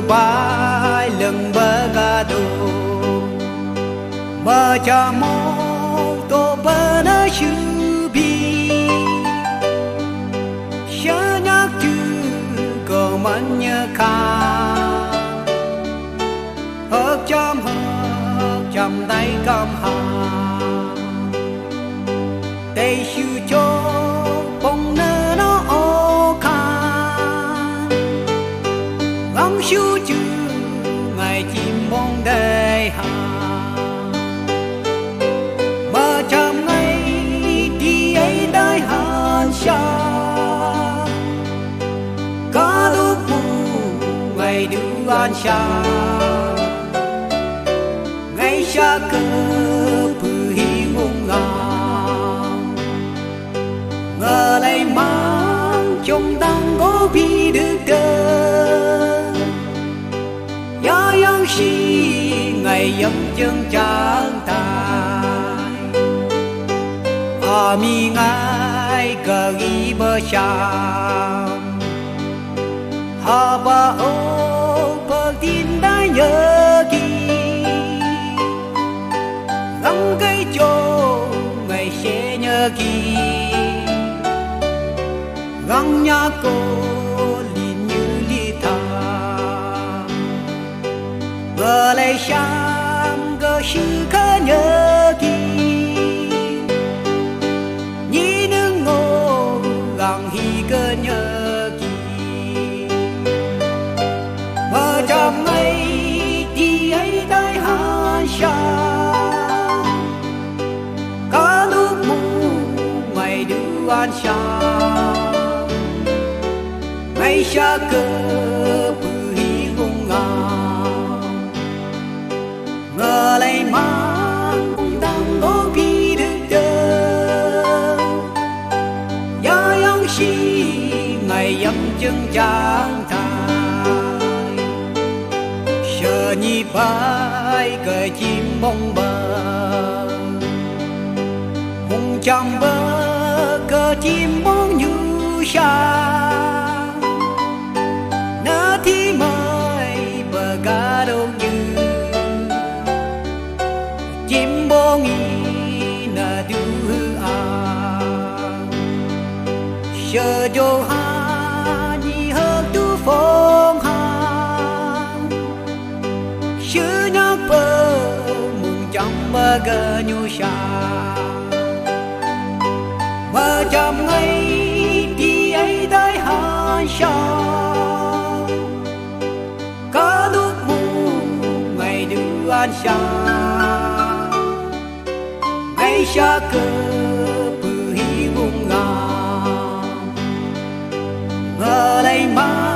pai lưng bergado macam to bana syubi syanyak tu ko manyakan hợp chăm tay cầm hà tây siêu cho bông nơ nó ô khan ngắm siêu chữ ngày chim bông đầy hà mà chăm ngày đi ấy đại hàn xa có lúc mù ngày đưa an xa ngày xa cơ bự hi ngông ngang ngờ lại mang trong tăng có bị được đơn giá yang si ngày dâm chân chẳng tài mi ngài cờ ghi bơ chạm hà ba ô bơ tin đã nhớ kỹ gắng cái chỗ ngày sẽ nhớ kỹ gắng nhà cô liền như ly thà ngờ lại sang gỡ sự khá nhớ kỹ nhí nước ngô gắng hi cơ nhớ kỹ mà chăm ngày đi ấy đại hàn xa an xa ngày xa cơ bự hi ngông ngang ngờ lại mang tăng có bị được đơn giá yang si ngày dâm chân chẳng tài sợ nhịp bay cờ chim bông bờ hùng trăm bờ cờ chim bóng như xa nã thi mai bờ cá đâu như chim bóng y nà đưa sợ cho ha nhị hơn tu phong hàng sư nhắc bờ mùng trăm bờ cờ như xa mà chăm ngày đi ấy đại hàn xa có lúc mù ngày đưa an xa ngày xa cơ bự hi ngông ngang ngờ lại mang